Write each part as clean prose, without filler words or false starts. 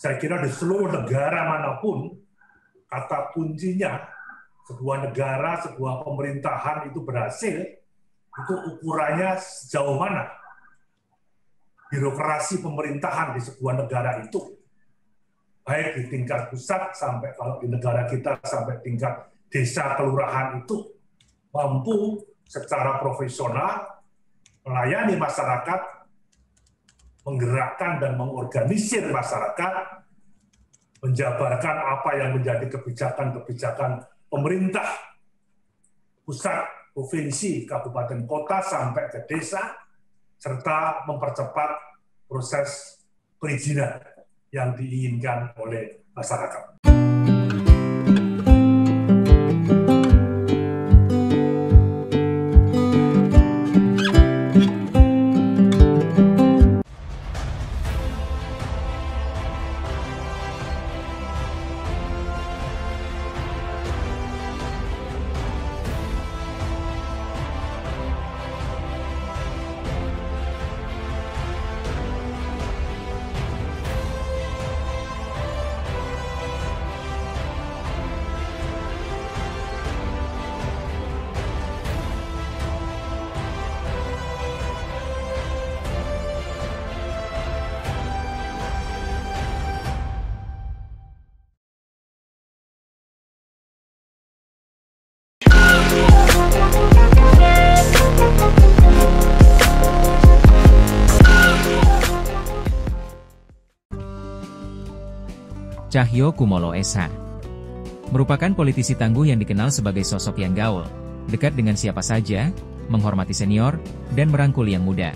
Saya kira di seluruh negara manapun, kata kuncinya sebuah negara, sebuah pemerintahan itu berhasil, itu ukurannya sejauh mana birokrasi pemerintahan di sebuah negara itu, baik di tingkat pusat sampai kalau di negara kita sampai tingkat desa kelurahan itu mampu secara profesional melayani masyarakat, menggerakkan dan mengorganisir masyarakat, menjabarkan apa yang menjadi kebijakan-kebijakan pemerintah pusat, provinsi, kabupaten, kota sampai ke desa, serta mempercepat proses perizinan yang diinginkan oleh masyarakat. Cahyokumolo SH merupakan politisi tangguh yang dikenal sebagai sosok yang gaul, dekat dengan siapa saja, menghormati senior, dan merangkul yang muda.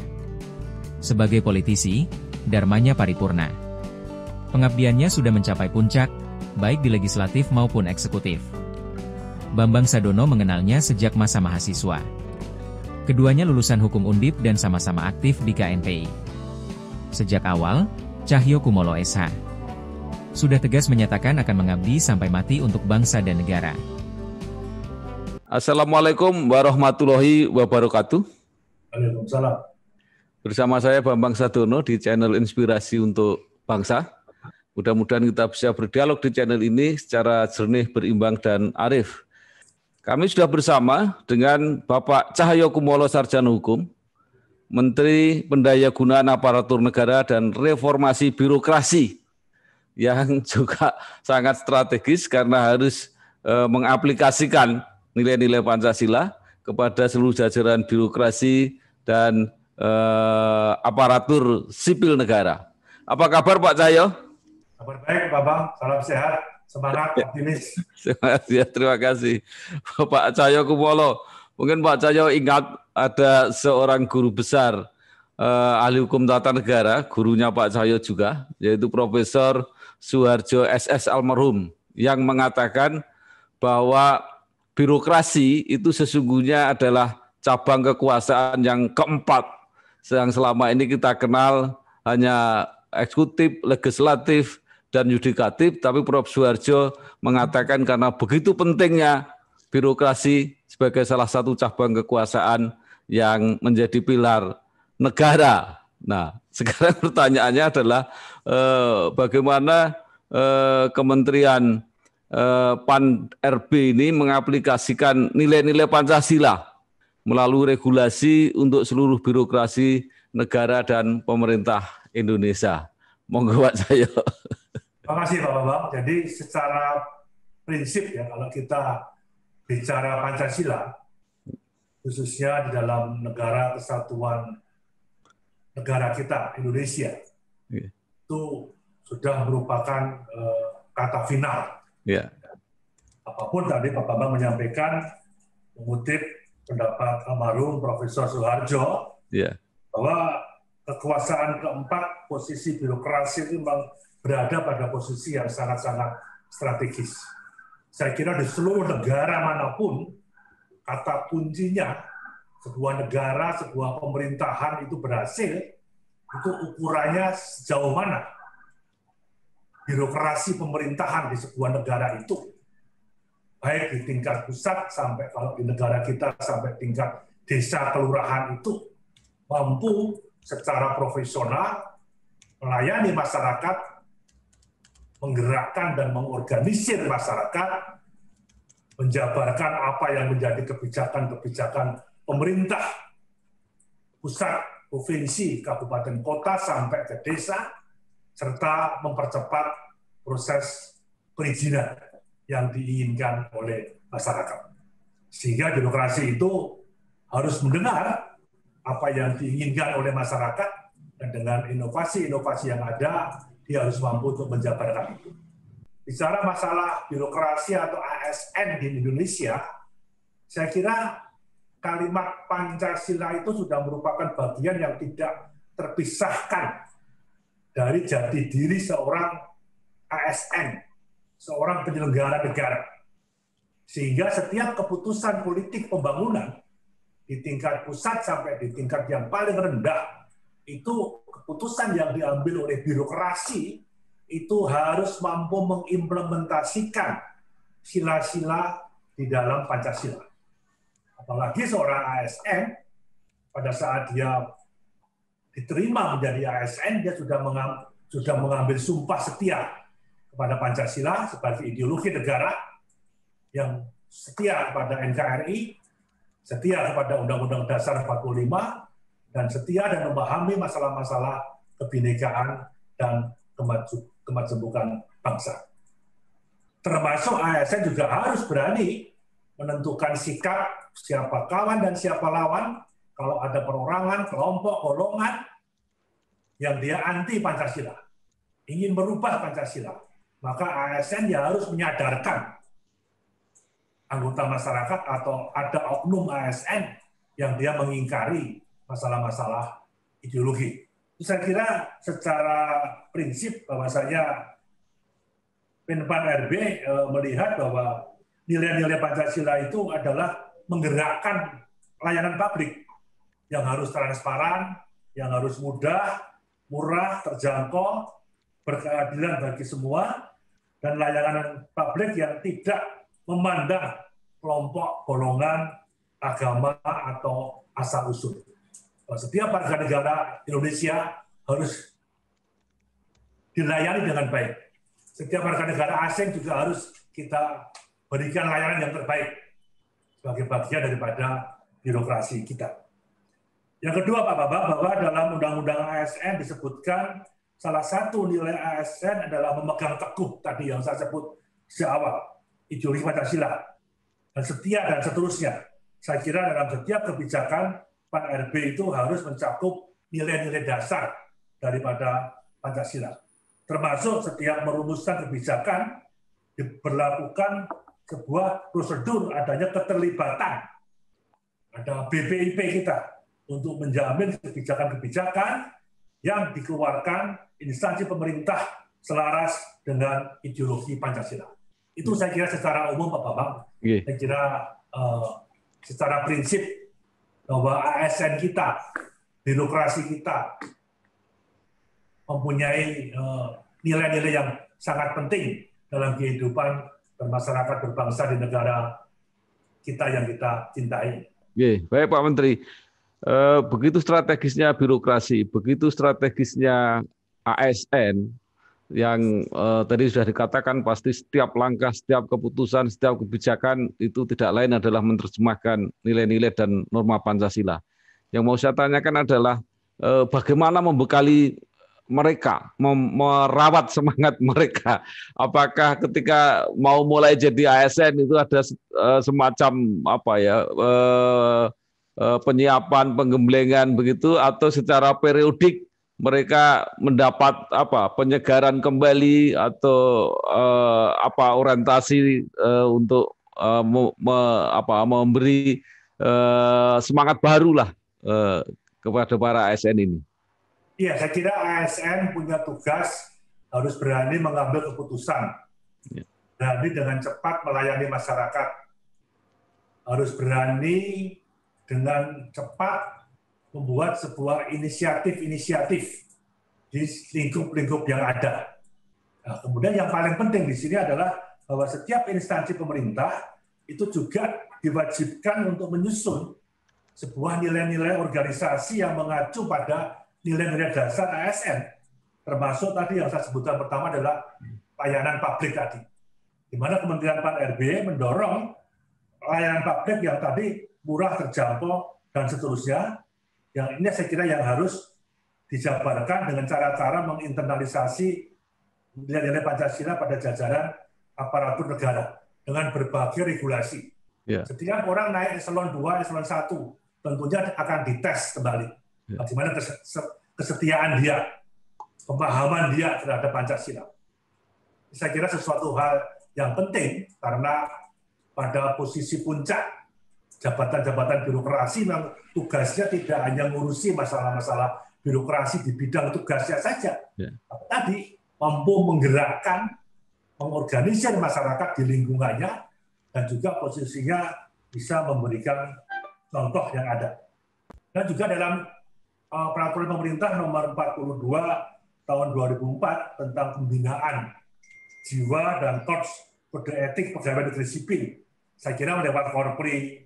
Sebagai politisi, dharmanya paripurna. Pengabdiannya sudah mencapai puncak, baik di legislatif maupun eksekutif. Bambang Sadono mengenalnya sejak masa mahasiswa. Keduanya lulusan hukum Undip dan sama-sama aktif di KNPI. Sejak awal, Cahyokumolo SH sudah tegas menyatakan akan mengabdi sampai mati untuk bangsa dan negara. Assalamualaikum warahmatullahi wabarakatuh. Waalaikumsalam. Bersama saya Bambang Sadono di channel Inspirasi untuk Bangsa. Mudah-mudahan kita bisa berdialog di channel ini secara jernih, berimbang, dan arif. Kami sudah bersama dengan Bapak Cahyokumolo Sarjana Hukum, Menteri Pendayagunaan Aparatur Negara dan Reformasi Birokrasi, yang juga sangat strategis karena harus mengaplikasikan nilai-nilai Pancasila kepada seluruh jajaran birokrasi dan aparatur sipil negara. Apa kabar Pak Cahyo? Kabar baik Pak Bang, salam sehat, semangat, optimis. Ya, terima kasih Pak Cahyokumolo. Mungkin Pak Cahyo ingat ada seorang guru besar ahli hukum tata negara, gurunya Pak Cahyo juga, yaitu Profesor Suharjo SS almarhum, yang mengatakan bahwa birokrasi itu sesungguhnya adalah cabang kekuasaan yang keempat yang selama ini kita kenal hanya eksekutif, legislatif, dan yudikatif, tapi Prof. Suharjo mengatakan karena begitu pentingnya birokrasi sebagai salah satu cabang kekuasaan yang menjadi pilar negara. Nah, sekarang pertanyaannya adalah bagaimana Kementerian Pan-RB ini mengaplikasikan nilai-nilai Pancasila melalui regulasi untuk seluruh birokrasi negara dan pemerintah Indonesia. Monggo Pak Cahyo. Terima kasih Pak Bambang. Jadi secara prinsip ya, kalau kita bicara Pancasila, khususnya di dalam negara kesatuan negara kita, Indonesia, itu sudah merupakan kata final. Yeah. Apapun tadi Pak Bambang menyampaikan, mengutip pendapat almarhum Profesor Suharjo, bahwa kekuasaan keempat, posisi birokrasi itu memang berada pada posisi yang sangat-sangat strategis. Saya kira di seluruh negara manapun, kata kuncinya sebuah negara, sebuah pemerintahan itu berhasil, itu ukurannya sejauh mana birokrasi pemerintahan di sebuah negara itu, baik di tingkat pusat sampai kalau di negara kita sampai tingkat desa kelurahan itu mampu secara profesional melayani masyarakat, menggerakkan dan mengorganisir masyarakat, menjabarkan apa yang menjadi kebijakan-kebijakan pemerintah, pusat, provinsi, kabupaten, kota, sampai ke desa, serta mempercepat proses perizinan yang diinginkan oleh masyarakat. Sehingga birokrasi itu harus mendengar apa yang diinginkan oleh masyarakat, dan dengan inovasi-inovasi yang ada, dia harus mampu untuk menjabarkan itu. Bicara masalah birokrasi atau ASN di Indonesia, saya kira kalimat Pancasila itu sudah merupakan bagian yang tidak terpisahkan dari jati diri seorang ASN, seorang penyelenggara negara. Sehingga setiap keputusan politik pembangunan di tingkat pusat sampai di tingkat yang paling rendah, itu keputusan yang diambil oleh birokrasi itu harus mampu mengimplementasikan sila-sila di dalam Pancasila. Apalagi seorang ASN, pada saat dia diterima menjadi ASN, dia sudah mengambil sumpah setia kepada Pancasila sebagai ideologi negara, yang setia kepada NKRI, setia kepada Undang-Undang Dasar 45, dan setia dan memahami masalah-masalah kebinekaan dan kemajemukan bangsa. Termasuk ASN juga harus berani menentukan sikap siapa kawan dan siapa lawan kalau ada perorangan, kelompok, golongan yang dia anti Pancasila, ingin merubah Pancasila. Maka ASN ya harus menyadarkan anggota masyarakat atau ada oknum ASN yang dia mengingkari masalah-masalah ideologi. Saya kira secara prinsip bahwasanya Menpan RB melihat bahwa nilai-nilai Pancasila itu adalah menggerakkan layanan publik yang harus transparan, yang harus mudah, murah, terjangkau, berkeadilan bagi semua, dan layanan publik yang tidak memandang kelompok, golongan, agama, atau asal-usul. Setiap warga negara Indonesia harus dilayani dengan baik. Setiap warga negara asing juga harus kita berikan layanan yang terbaik sebagai bagian daripada birokrasi kita. Yang kedua, Pak Bambang, bahwa dalam Undang-Undang ASN disebutkan salah satu nilai ASN adalah memegang teguh tadi yang saya sebut sejak awal, ideologi Pancasila, dan setia dan seterusnya. Saya kira dalam setiap kebijakan Pan RB itu harus mencakup nilai-nilai dasar daripada Pancasila. Termasuk setiap merumuskan kebijakan diberlakukan sebuah prosedur adanya keterlibatan. Ada BPIP kita untuk menjamin kebijakan-kebijakan yang dikeluarkan instansi pemerintah selaras dengan ideologi Pancasila. Itu saya kira secara umum Pak Bambang. Saya kira secara prinsip bahwa ASN kita, birokrasi kita mempunyai nilai-nilai yang sangat penting dalam kehidupan bermasyarakat berbangsa di negara kita yang kita cintai. Baik Pak Menteri, begitu strategisnya birokrasi, begitu strategisnya ASN yang tadi sudah dikatakan pasti setiap langkah, setiap keputusan, setiap kebijakan itu tidak lain adalah menerjemahkan nilai-nilai dan norma Pancasila. Yang mau saya tanyakan adalah bagaimana membekali mereka, merawat semangat mereka. Apakah ketika mau mulai jadi ASN itu ada semacam penyiapan, penggemblengan begitu, atau secara periodik mereka mendapat penyegaran kembali atau orientasi untuk memberi semangat baru lah kepada para ASN ini. Iya, saya kira ASN punya tugas harus berani mengambil keputusan, berani dengan cepat melayani masyarakat, harus berani dengan cepat membuat sebuah inisiatif-inisiatif di lingkup-lingkup yang ada. Nah, kemudian yang paling penting di sini adalah bahwa setiap instansi pemerintah itu juga diwajibkan untuk menyusun sebuah nilai-nilai organisasi yang mengacu pada nilai-nilai dasar ASN, termasuk tadi yang saya sebutkan pertama adalah layanan publik tadi. Di mana Kementerian Pan-RB mendorong layanan publik yang tadi murah, terjangkau, dan seterusnya. Yang ini saya kira yang harus dijabarkan dengan cara-cara menginternalisasi nilai-nilai Pancasila pada jajaran aparatur negara dengan berbagai regulasi. Setiap orang naik eselon 2, eselon 1, tentunya akan dites kembali. Bagaimana kesetiaan dia, pemahaman dia terhadap Pancasila. Saya kira sesuatu hal yang penting karena pada posisi puncak jabatan-jabatan birokrasi yang tugasnya tidak hanya ngurusi masalah-masalah birokrasi di bidang tugasnya saja, tapi tadi mampu menggerakkan, mengorganisir masyarakat di lingkungannya, dan juga posisinya bisa memberikan contoh yang ada. Dan juga dalam peraturan pemerintah nomor 42 tahun 2004 tentang pembinaan jiwa dan korps kode etik pegawai negeri sipil. Saya kira lewat Korpri,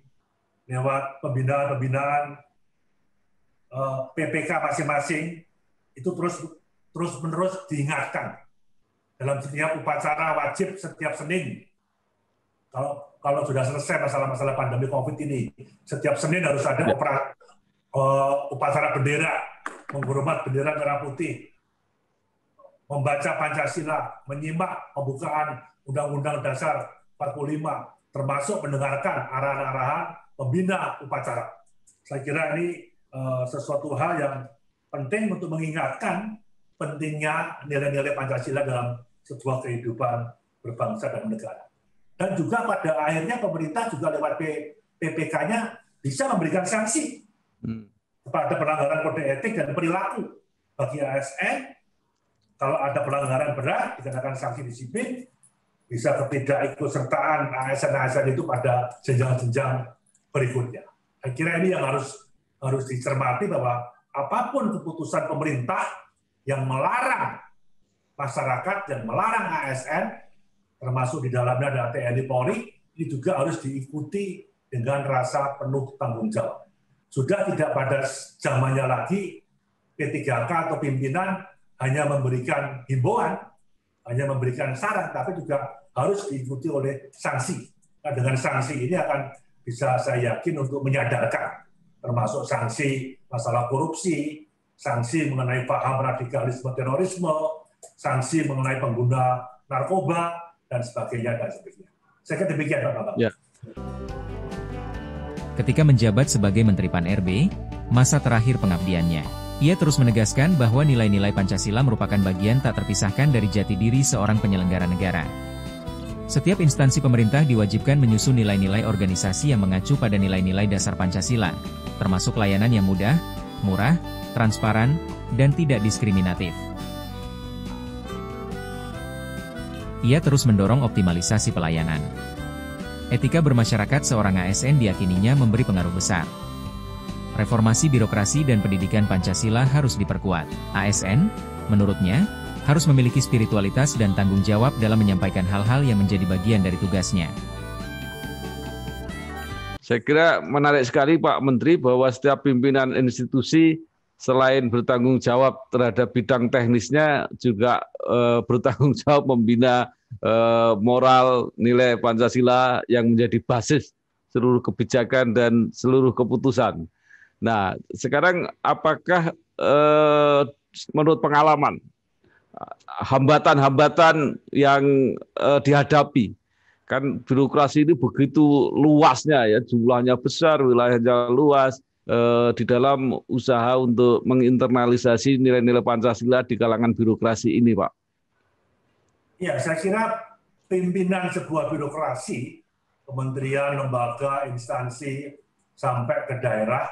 lewat pembinaan PPK masing-masing itu terus-menerus diingatkan dalam setiap upacara wajib setiap Senin. Kalau sudah selesai masalah-masalah pandemi COVID ini, setiap Senin harus ada upacara bendera, menghormat bendera merah putih, membaca Pancasila, menyimak pembukaan Undang-Undang Dasar 45, termasuk mendengarkan arahan-arahan pembina upacara. Saya kira ini sesuatu hal yang penting untuk mengingatkan pentingnya nilai-nilai Pancasila dalam sebuah kehidupan berbangsa dan negara. Dan juga pada akhirnya pemerintah juga lewat PPK-nya bisa memberikan sanksi kepada pelanggaran kode etik dan perilaku bagi ASN. Kalau ada pelanggaran berat, dikenakan sanksi disiplin, bisa ketidakikutsertaan ASN-ASN itu pada jenjang-jenjang berikutnya. Saya kira ini yang harus dicermati bahwa apapun keputusan pemerintah yang melarang masyarakat dan melarang ASN, termasuk di dalamnya ada TNI Polri, ini juga harus diikuti dengan rasa penuh tanggung jawab. Sudah tidak pada zamannya lagi P3K atau pimpinan hanya memberikan himbauan, hanya memberikan saran, tapi juga harus diikuti oleh sanksi. Nah, dengan sanksi ini akan bisa saya yakin untuk menyadarkan, termasuk sanksi masalah korupsi, sanksi mengenai paham radikalisme terorisme, sanksi mengenai pengguna narkoba, dan sebagainya. Saya kira demikian, Pak Bambang. Ya. Ketika menjabat sebagai Menteri Pan-RB, masa terakhir pengabdiannya, ia terus menegaskan bahwa nilai-nilai Pancasila merupakan bagian tak terpisahkan dari jati diri seorang penyelenggara negara. Setiap instansi pemerintah diwajibkan menyusun nilai-nilai organisasi yang mengacu pada nilai-nilai dasar Pancasila, termasuk layanan yang mudah, murah, transparan, dan tidak diskriminatif. Ia terus mendorong optimalisasi pelayanan. Etika bermasyarakat seorang ASN diyakininya memberi pengaruh besar. Reformasi birokrasi dan pendidikan Pancasila harus diperkuat. ASN, menurutnya, harus memiliki spiritualitas dan tanggung jawab dalam menyampaikan hal-hal yang menjadi bagian dari tugasnya. Saya kira menarik sekali Pak Menteri bahwa setiap pimpinan institusi selain bertanggung jawab terhadap bidang teknisnya juga bertanggung jawab membina moral nilai Pancasila yang menjadi basis seluruh kebijakan dan seluruh keputusan. Nah, sekarang apakah menurut pengalaman hambatan-hambatan yang dihadapi? Kan birokrasi ini begitu luasnya ya, jumlahnya besar, wilayahnya luas, di dalam usaha untuk menginternalisasi nilai-nilai Pancasila di kalangan birokrasi ini, Pak. Ya, saya kira pimpinan sebuah birokrasi, kementerian, lembaga, instansi, sampai ke daerah,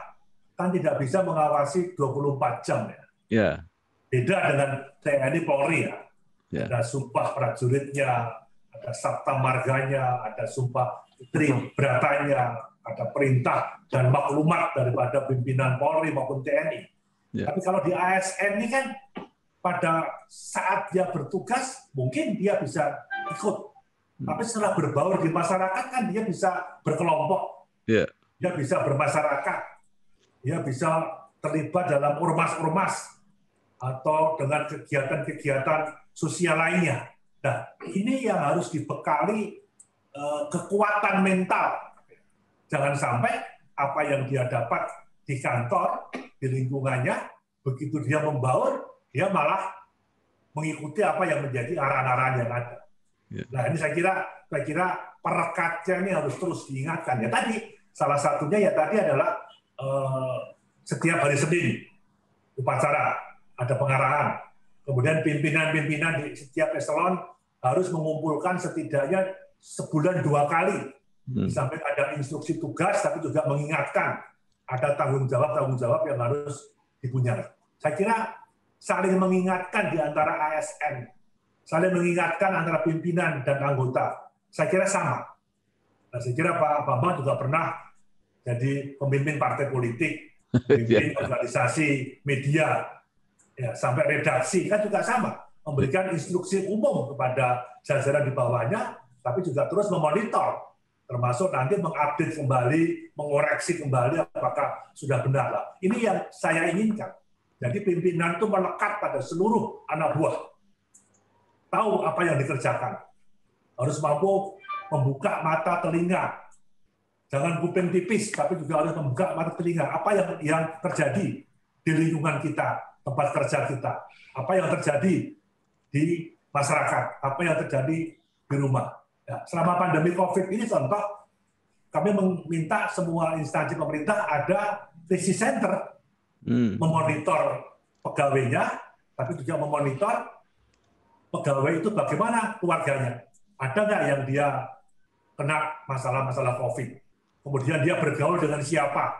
kan tidak bisa mengawasi 24 jam ya. Ya. Beda dengan TNI Polri ya. Ada sumpah prajuritnya, ada sabta marganya, ada sumpah triberatanya, ada perintah dan maklumat daripada pimpinan Polri maupun TNI. Tapi kalau di ASN ini kan pada saat dia bertugas mungkin dia bisa ikut. Tapi setelah berbaur di masyarakat kan dia bisa berkelompok. Dia bisa bermasyarakat. Dia bisa terlibat dalam ormas-ormas atau dengan kegiatan-kegiatan sosial lainnya. Nah, ini yang harus dibekali kekuatan mental. Jangan sampai apa yang dia dapat di kantor, di lingkungannya, begitu dia membaur, dia malah mengikuti apa yang menjadi arahan-arahan yang ada. Nah, ini saya kira perekatnya ini harus terus diingatkan. Ya tadi salah satunya ya tadi adalah setiap hari Senin upacara ada pengarahan. Kemudian pimpinan-pimpinan di setiap eselon harus mengumpulkan setidaknya sebulan 2 kali. Di samping ada instruksi tugas, tapi juga mengingatkan ada tanggung jawab yang harus dipunyai. Saya kira saling mengingatkan di antara ASN, saling mengingatkan antara pimpinan dan anggota, saya kira sama. Nah, saya kira Pak Bambang juga pernah jadi pemimpin partai politik, pemimpin organisasi media, ya, sampai redaksi, kan juga sama. Memberikan instruksi umum kepada jajaran di bawahnya, tapi juga terus memonitor, termasuk nanti mengupdate kembali, mengoreksi kembali apakah sudah benar. Lah. Ini yang saya inginkan. Jadi pimpinan itu melekat pada seluruh anak buah. Tahu apa yang dikerjakan. Harus mampu membuka mata telinga. Jangan kuping tipis, tapi juga harus membuka mata telinga. Apa yang terjadi di lingkungan kita, tempat kerja kita. Apa yang terjadi di masyarakat. Apa yang terjadi di rumah. Ya, selama pandemi COVID ini contoh, kami meminta semua instansi pemerintah ada crisis center, memonitor pegawainya, tapi juga memonitor pegawai itu bagaimana keluarganya. Ada nggak yang dia kena masalah-masalah COVID? Kemudian dia bergaul dengan siapa?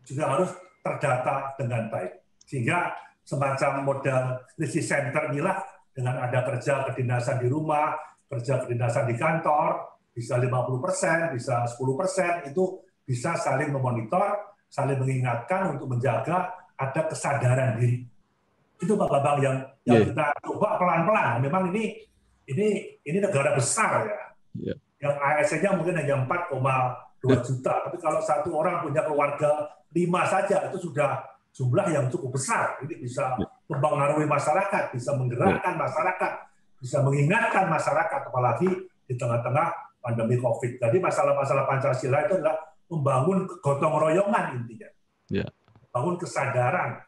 Juga harus terdata dengan baik. Sehingga semacam model crisis center inilah dengan ada kerja kedinasan di rumah, kerja kedinasan di kantor, bisa 50%, bisa 10%, itu bisa saling memonitor, saling mengingatkan untuk menjaga ada kesadaran diri. Itu Pak Bambang yang kita coba pelan-pelan. Memang ini negara besar ya. Yang ASN-nya mungkin hanya 4,2 juta, tapi kalau satu orang punya keluarga 5 saja, itu sudah jumlah yang cukup besar. Ini bisa mempengaruhi masyarakat, bisa menggerakkan masyarakat, bisa mengingatkan masyarakat, apalagi di tengah-tengah pandemi COVID. Jadi masalah-masalah Pancasila itu adalah membangun gotong royongan intinya. Membangun kesadaran,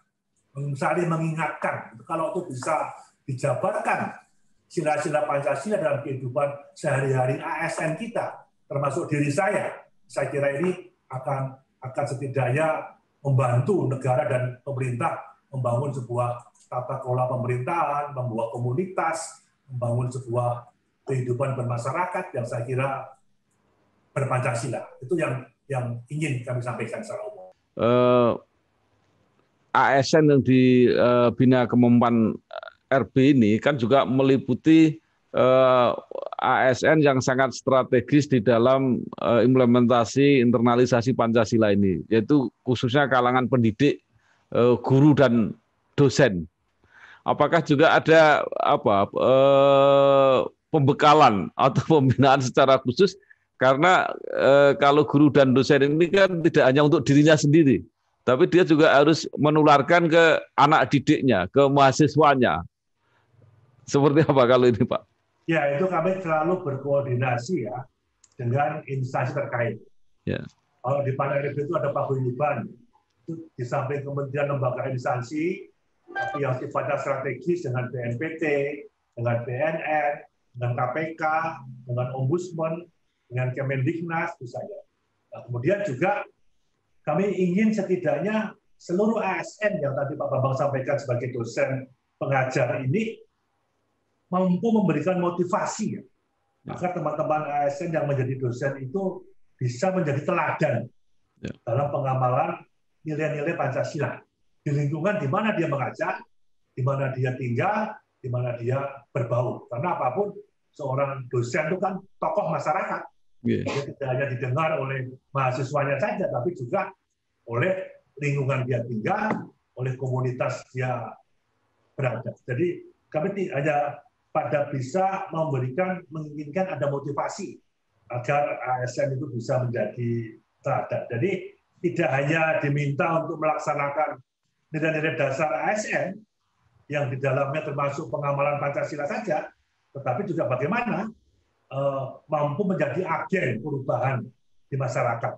saling mengingatkan. Kalau itu bisa dijabarkan sila-sila Pancasila dalam kehidupan sehari-hari ASN kita, termasuk diri saya kira ini akan setidaknya membantu negara dan pemerintah membangun sebuah tata kelola pemerintahan, membuat komunitas, membangun sebuah kehidupan bermasyarakat yang saya kira berpancasila. Itu yang ingin kami sampaikan secara umum. ASN yang dibina Kemenpan RB ini kan juga meliputi ASN yang sangat strategis di dalam implementasi internalisasi Pancasila ini, yaitu khususnya kalangan pendidik, guru dan dosen. Apakah juga ada pembekalan atau pembinaan secara khusus? Karena kalau guru dan dosen ini kan tidak hanya untuk dirinya sendiri, tapi dia juga harus menularkan ke anak didiknya, ke mahasiswanya. Seperti apa kalau ini, Pak? Ya, itu kami selalu berkoordinasi ya dengan instansi terkait. Kalau di PAN-RB itu ada paguyuban, itu di samping kementerian lembaga instansi, tapi yang sifatnya strategis dengan BNPT, dengan BNN, dengan KPK, dengan Ombudsman, dengan Kemendiknas, misalnya. Nah, kemudian juga kami ingin setidaknya seluruh ASN yang tadi Pak Bambang sampaikan sebagai dosen pengajar ini mampu memberikan motivasi agar teman-teman ASN yang menjadi dosen itu bisa menjadi teladan dalam pengamalan nilai-nilai Pancasila di lingkungan di mana dia mengajar, di mana dia tinggal, di mana dia berbaur. Karena apapun seorang dosen itu kan tokoh masyarakat. Dia tidak hanya didengar oleh mahasiswanya saja, tapi juga oleh lingkungan dia tinggal, oleh komunitas dia berada. Jadi kami hanya pada bisa menginginkan ada motivasi agar ASN itu bisa menjadi teladan. Jadi tidak hanya diminta untuk melaksanakan nilai-nilai dasar ASN yang di dalamnya termasuk pengamalan Pancasila saja, tetapi juga bagaimana mampu menjadi agen perubahan di masyarakat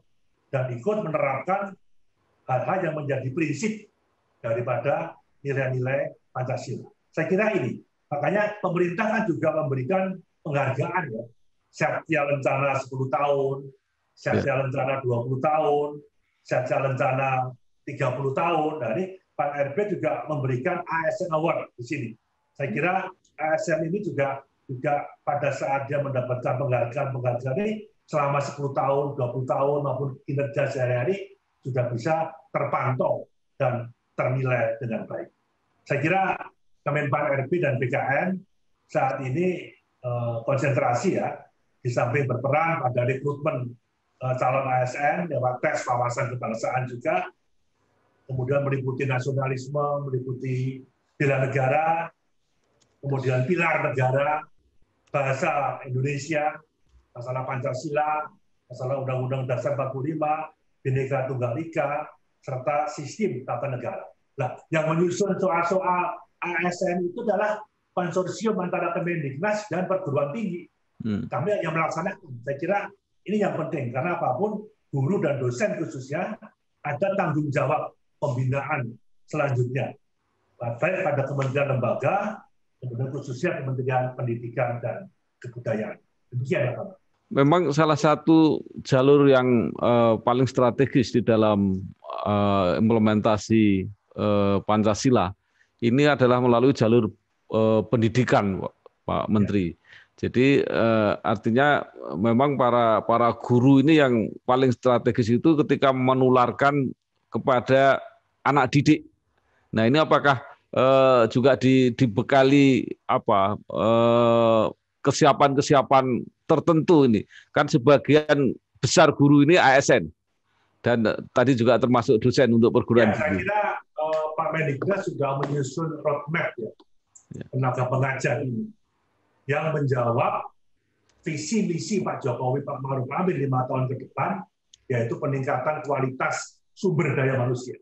dan ikut menerapkan hal-hal yang menjadi prinsip daripada nilai-nilai Pancasila. Saya kira ini. Makanya pemerintah kan juga memberikan penghargaan ya. Satya Lencana 10 tahun, Satya Lencana 20 tahun, Satya Lencana 30 tahun. Nah, ini Pak RB juga memberikan ASN Award di sini. Saya kira ASN ini juga pada saat dia mendapatkan penghargaan ini selama 10 tahun, 20 tahun maupun kinerja sehari-hari sudah bisa terpantau dan ternilai dengan baik. Saya kira Kemenpan RB dan BKN saat ini konsentrasi ya, di samping berperan pada rekrutmen calon ASN lewat tes wawasan kebangsaan juga, kemudian meliputi nasionalisme, meliputi bela negara, kemudian pilar negara, bahasa Indonesia, masalah Pancasila, masalah Undang-Undang Dasar 45, Bhinneka Tunggal Ika, serta sistem tata negara. Nah, yang menyusun soal-soal ASN itu adalah konsorsium antara Kemendiknas dan perguruan tinggi. Kami yang melaksanakan. Saya kira ini yang penting, karena apapun guru dan dosen khususnya ada tanggung jawab pembinaan selanjutnya. Baik pada kementerian lembaga, kemudian khususnya Kementerian Pendidikan dan Kebudayaan. Demikian ya Pak. Memang salah satu jalur yang paling strategis di dalam implementasi Pancasila ini adalah melalui jalur pendidikan, Pak Menteri. Jadi artinya memang para guru ini yang paling strategis itu ketika menularkan kepada anak didik. Nah, ini apakah juga dibekali apa kesiapan-kesiapan tertentu ini? Kan sebagian besar guru ini ASN dan tadi juga termasuk dosen untuk perguruan tinggi. Saya kira Pak Mendiknas sudah menyusun roadmap ya, tenaga pengajar ini yang menjawab visi misi Pak Jokowi, Pak Ma'ruf Amin 5 tahun ke depan, yaitu peningkatan kualitas sumber daya manusia.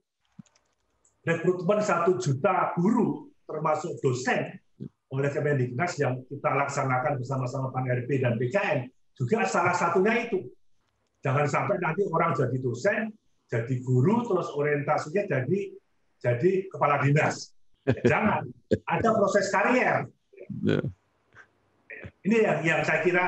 Rekrutmen 1 juta guru, termasuk dosen, oleh Kemendiknas yang kita laksanakan bersama-sama Pak RB dan BKN, juga salah satunya itu. Jangan sampai nanti orang jadi dosen, jadi guru, terus orientasinya jadi kepala dinas. Jangan, ada proses karier. Ini yang saya kira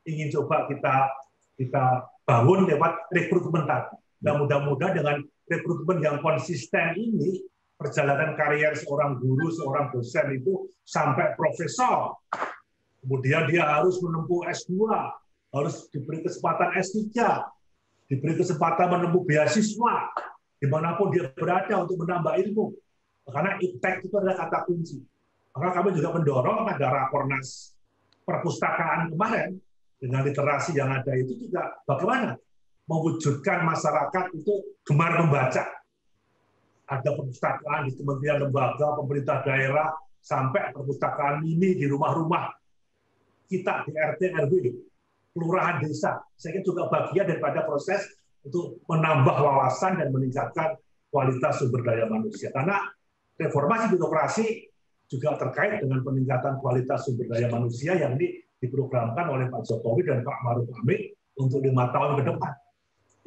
ingin coba kita bangun lewat rekrutmen tadi. Dan mudah-mudahan dengan rekrutmen yang konsisten ini, perjalanan karier seorang guru, seorang dosen itu sampai profesor. Kemudian dia harus menempuh S2, harus diberi kesempatan S3, diberi kesempatan menempuh beasiswa, dimanapun dia berada untuk menambah ilmu. Karena impact itu adalah kata kunci. Maka kami juga mendorong ada Rakornas Perpustakaan kemarin, dengan literasi yang ada itu juga bagaimana mewujudkan masyarakat itu gemar membaca. Ada perpustakaan di kementerian lembaga, pemerintah daerah, sampai perpustakaan mini di rumah-rumah kita, di RT, RW, kelurahan desa. Saya kira juga bagian daripada proses untuk menambah wawasan dan meningkatkan kualitas sumber daya manusia. Karena reformasi birokrasi juga terkait dengan peningkatan kualitas sumber daya manusia yang diprogramkan oleh Pak Jokowi dan Pak Ma'ruf Amin untuk 5 tahun ke depan.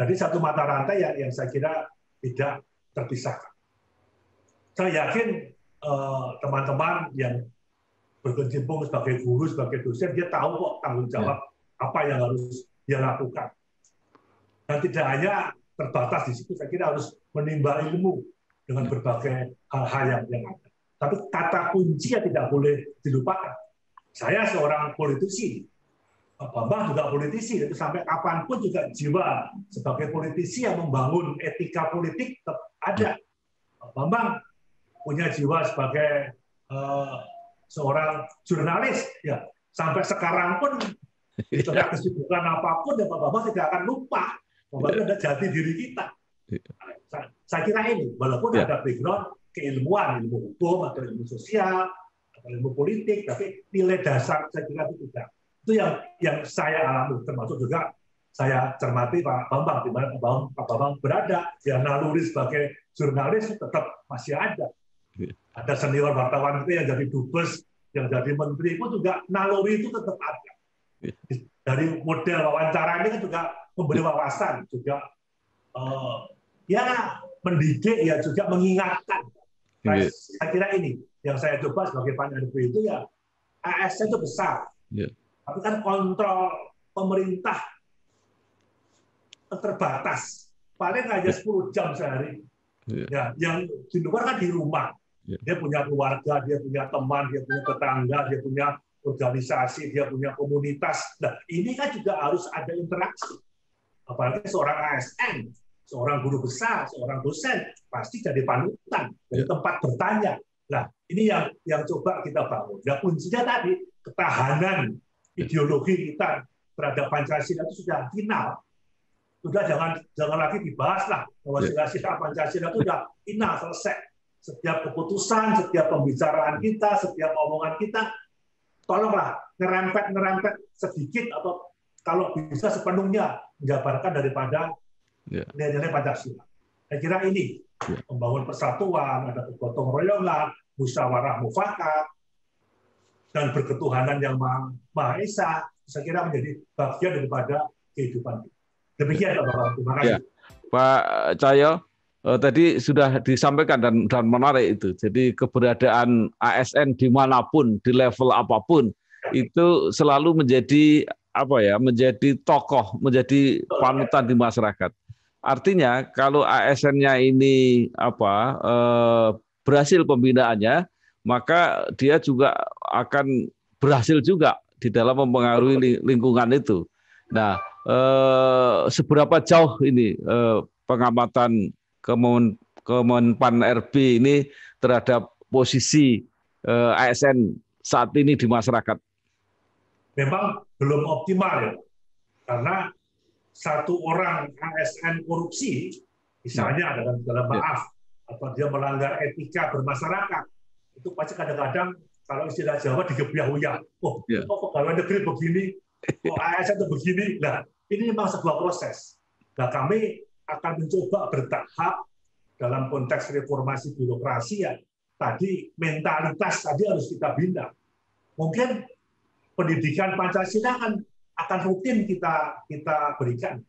Jadi satu mata rantai yang saya kira tidak terpisahkan. Saya yakin teman-teman yang berkecimpung sebagai guru, sebagai dosen, dia tahu kok tanggung jawab apa yang harus dia lakukan. Dan tidak hanya terbatas di situ, saya kira harus menimba ilmu dengan berbagai hal-hal yang ada. Tapi kata kunci yang tidak boleh dilupakan. Saya seorang politisi, Pak Bambang juga politisi, itu sampai kapanpun juga jiwa sebagai politisi yang membangun etika politik tetap ada. Pak Bambang punya jiwa sebagai seorang jurnalis, ya sampai sekarang pun di tengah kesibukan apapun, ya Pak Bambang tidak akan lupa bahwa itu ada jati diri kita. Saya kira ini, walaupun ada background keilmuan, ilmu hukum atau ilmu sosial atau ilmu politik, tapi nilai dasar saya kira itu tidak. Itu yang saya alami, termasuk juga saya cermati Pak Bambang, di mana Pak Bambang berada, ya naluri sebagai jurnalis tetap masih ada. Ada senior wartawan itu yang jadi dubes yang jadi menteri pun juga naluri itu tetap ada. Dari model wawancara ini kan juga memberi wawasan, juga ya mendidik, ya juga mengingatkan. Nah, saya kira ini yang saya coba sebagai Pak Narbi itu ya ASN itu besar, tapi kan kontrol pemerintah terbatas, paling hanya 10 jam sehari. Ya, yang di luar kan di rumah, dia punya keluarga, dia punya teman, dia punya tetangga, dia punya organisasi, dia punya komunitas. Nah, ini kan juga harus ada interaksi. Apalagi seorang ASN, seorang guru besar, seorang dosen, pasti jadi panutan, jadi tempat bertanya. Nah, ini yang coba kita bangun. Ya, kuncinya tadi, ketahanan ideologi kita terhadap Pancasila itu sudah final. Sudah jangan lagi dibahas lah, bahwa sila-sila Pancasila itu sudah final, selesai. Setiap keputusan, setiap pembicaraan kita, setiap omongan kita, tolonglah ngerempet sedikit atau kalau bisa sepenuhnya menjabarkan daripada nilai-nilai Pancasila. Saya kira ini membangun persatuan, ada kegotong royongan, musyawarah mufakat, dan berketuhanan yang Maha Esa. Saya kira menjadi bagian daripada kehidupan kita. Demikian, Bapak. Terima kasih. Pak Cahyo, tadi sudah disampaikan dan menarik itu. Jadi keberadaan ASN dimanapun, di level apapun, itu selalu menjadi menjadi tokoh, menjadi panutan di masyarakat. Artinya kalau ASN-nya ini berhasil pembinaannya, maka dia juga akan berhasil juga di dalam mempengaruhi lingkungan itu. Nah, seberapa jauh ini pengamatan Kemenpan RB ini terhadap posisi ASN saat ini di masyarakat? Memang belum optimal ya, karena satu orang ASN korupsi, misalnya dalam maaf, atau dia melanggar etika bermasyarakat, itu pasti kadang-kadang kalau istilah Jawa digebyah-uyah. Kok pegawai negeri begini, kok ASN itu begini. Nah, ini memang sebuah proses. Nah, kami akan mencoba bertahap dalam konteks reformasi birokrasi ya. Tadi mentalitas tadi harus kita bina. Mungkin pendidikan Pancasila akan rutin kita berikan.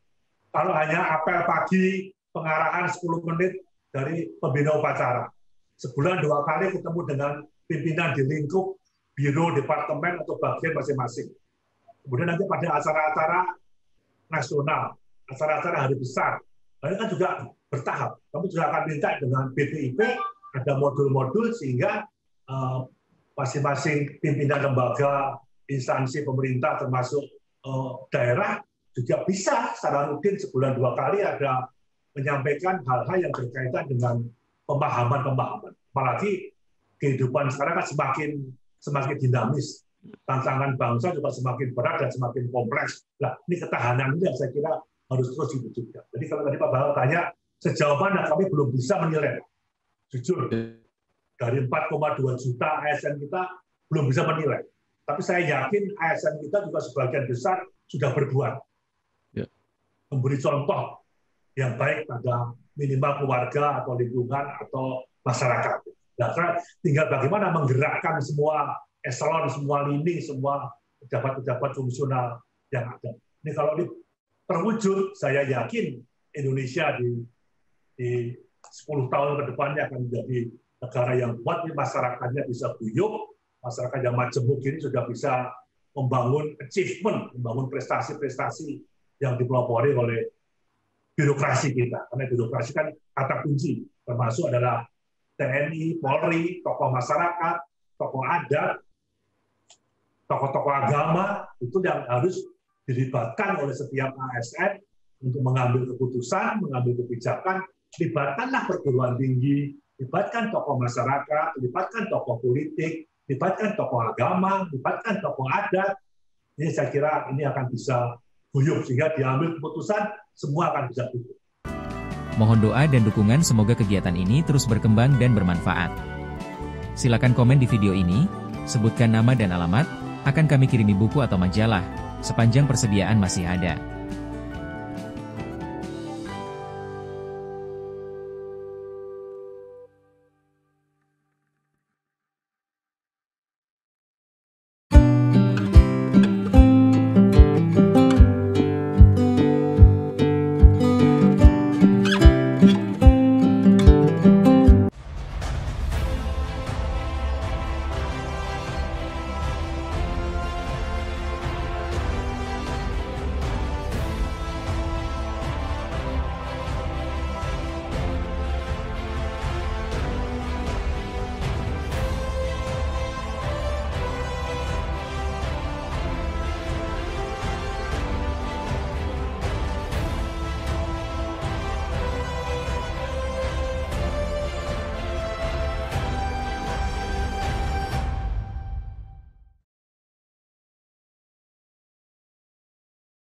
Kalau hanya apel pagi, pengarahan 10 menit dari pembina upacara. Sebulan 2 kali ketemu dengan pimpinan di lingkup, biro, departemen, atau bagian masing-masing. Kemudian nanti pada acara-acara nasional, acara-acara hari besar, ini kan juga bertahap. Kami juga akan minta dengan BPIP, ada modul-modul sehingga masing-masing pimpinan lembaga, instansi pemerintah termasuk daerah juga bisa secara rutin sebulan 2 kali ada menyampaikan hal-hal yang berkaitan dengan pemahaman-pemahaman. Apalagi kehidupan sekarang kan semakin dinamis, tantangan bangsa juga semakin berat dan semakin kompleks. Nah, ini ketahanan ini yang saya kira harus terus diwujudkan. Jadi kalau tadi Pak Bahlil tanya sejauh mana, kami belum bisa menilai. Jujur, dari 4,2 juta ASN kita belum bisa menilai. Tapi saya yakin ASN kita juga sebagian besar sudah berbuat. Memberi contoh yang baik pada minimal keluarga atau lingkungan atau masyarakat. Nah, tinggal bagaimana menggerakkan semua eselon, semua lini, semua pejabat-pejabat fungsional yang ada. Ini kalau ini terwujud, saya yakin Indonesia di 10 tahun ke depannya akan menjadi negara yang kuat, masyarakatnya bisa guyup, masyarakat yang majemuk ini sudah bisa membangun achievement, membangun prestasi-prestasi yang dipelopori oleh birokrasi kita. Karena birokrasi kan kata kunci, termasuk adalah TNI, Polri, tokoh masyarakat, tokoh adat, tokoh-tokoh agama, itu yang harus dilibatkan oleh setiap ASN untuk mengambil keputusan, mengambil kebijakan. Libatkanlah perguruan tinggi, libatkan tokoh masyarakat, libatkan tokoh politik, libatkan tokoh agama, libatkan tokoh adat. Ini saya kira ini akan bisa guyup sehingga diambil keputusan semua akan bisa guyup. Mohon doa dan dukungan semoga kegiatan ini terus berkembang dan bermanfaat. Silakan komen di video ini, sebutkan nama dan alamat, akan kami kirimi buku atau majalah, sepanjang persediaan masih ada.